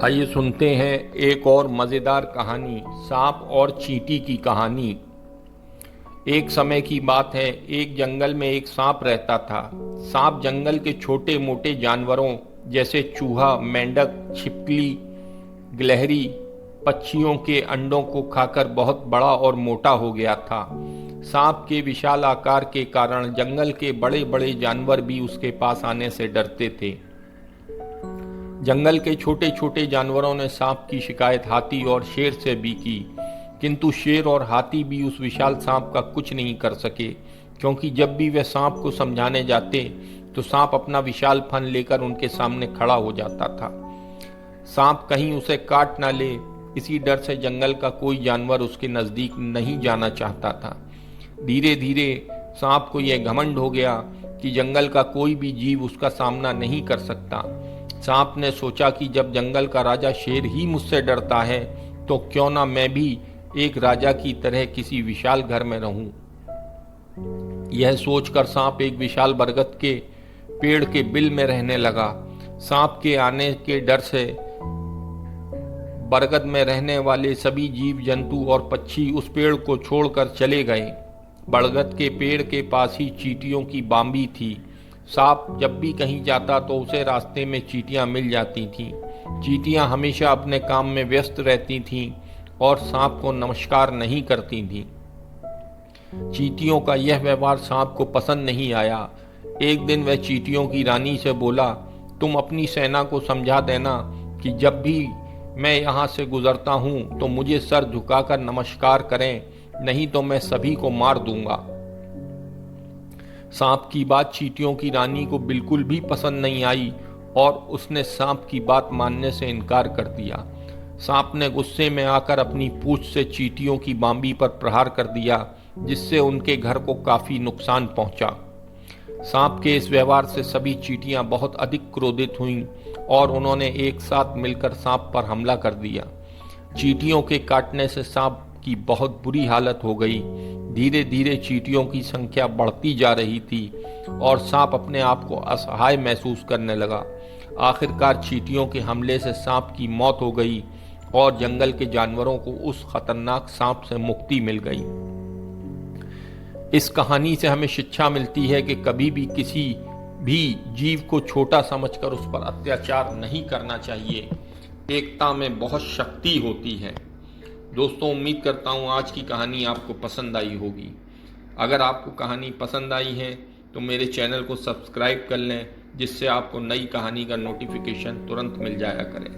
आइए सुनते हैं एक और मज़ेदार कहानी, सांप और चींटी की कहानी। एक समय की बात है, एक जंगल में एक सांप रहता था। सांप जंगल के छोटे मोटे जानवरों जैसे चूहा, मेंढक, छिपकली, गिलहरी, पक्षियों के अंडों को खाकर बहुत बड़ा और मोटा हो गया था। सांप के विशाल आकार के कारण जंगल के बड़े बड़े जानवर भी उसके पास आने से डरते थे। जंगल के छोटे छोटे जानवरों ने सांप की शिकायत हाथी और शेर से भी की, किंतु शेर और हाथी भी उस विशाल सांप का कुछ नहीं कर सके, क्योंकि जब भी वे सांप को समझाने जाते तो सांप अपना विशाल फन लेकर उनके सामने खड़ा हो जाता था। सांप कहीं उसे काट ना ले, इसी डर से जंगल का कोई जानवर उसके नजदीक नहीं जाना चाहता था। धीरे धीरे सांप को यह घमंड हो गया कि जंगल का कोई भी जीव उसका सामना नहीं कर सकता। सांप ने सोचा कि जब जंगल का राजा शेर ही मुझसे डरता है तो क्यों ना मैं भी एक राजा की तरह किसी विशाल घर में रहूं। यह सोचकर सांप एक विशाल बरगद के पेड़ के बिल में रहने लगा। सांप के आने के डर से बरगद में रहने वाले सभी जीव जंतु और पक्षी उस पेड़ को छोड़कर चले गए। बरगद के पेड़ के पास ही चींटियों की बांबी थी। सांप जब भी कहीं जाता तो उसे रास्ते में चींटियां मिल जाती थीं। चींटियां हमेशा अपने काम में व्यस्त रहती थीं और सांप को नमस्कार नहीं करती थीं। चींटियों का यह व्यवहार सांप को पसंद नहीं आया। एक दिन वह चींटियों की रानी से बोला, तुम अपनी सेना को समझा देना कि जब भी मैं यहाँ से गुजरता हूँ तो मुझे सर झुकाकर नमस्कार करें, नहीं तो मैं सभी को मार दूंगा। सांप की बात चींटियों की रानी को बिल्कुल भी पसंद नहीं आई और उसने सांप की बात मानने से इनकार कर दिया। सांप ने गुस्से में आकर अपनी पूंछ से चींटियों की बांबी पर प्रहार कर दिया, जिससे उनके घर को काफी नुकसान पहुंचा। सांप के इस व्यवहार से सभी चींटियां बहुत अधिक क्रोधित हुईं और उन्होंने एक साथ मिलकर सांप पर हमला कर दिया। चींटियों के काटने से सांप की बहुत बुरी हालत हो गई। धीरे धीरे चींटियों की संख्या बढ़ती जा रही थी और सांप अपने आप को असहाय महसूस करने लगा। आखिरकार चींटियों के हमले से सांप की मौत हो गई और जंगल के जानवरों को उस खतरनाक सांप से मुक्ति मिल गई। इस कहानी से हमें शिक्षा मिलती है कि कभी भी किसी भी जीव को छोटा समझकर उस पर अत्याचार नहीं करना चाहिए। एकता में बहुत शक्ति होती है। दोस्तों, उम्मीद करता हूँ आज की कहानी आपको पसंद आई होगी। अगर आपको कहानी पसंद आई है तो मेरे चैनल को सब्सक्राइब कर लें, जिससे आपको नई कहानी का नोटिफिकेशन तुरंत मिल जाया करे।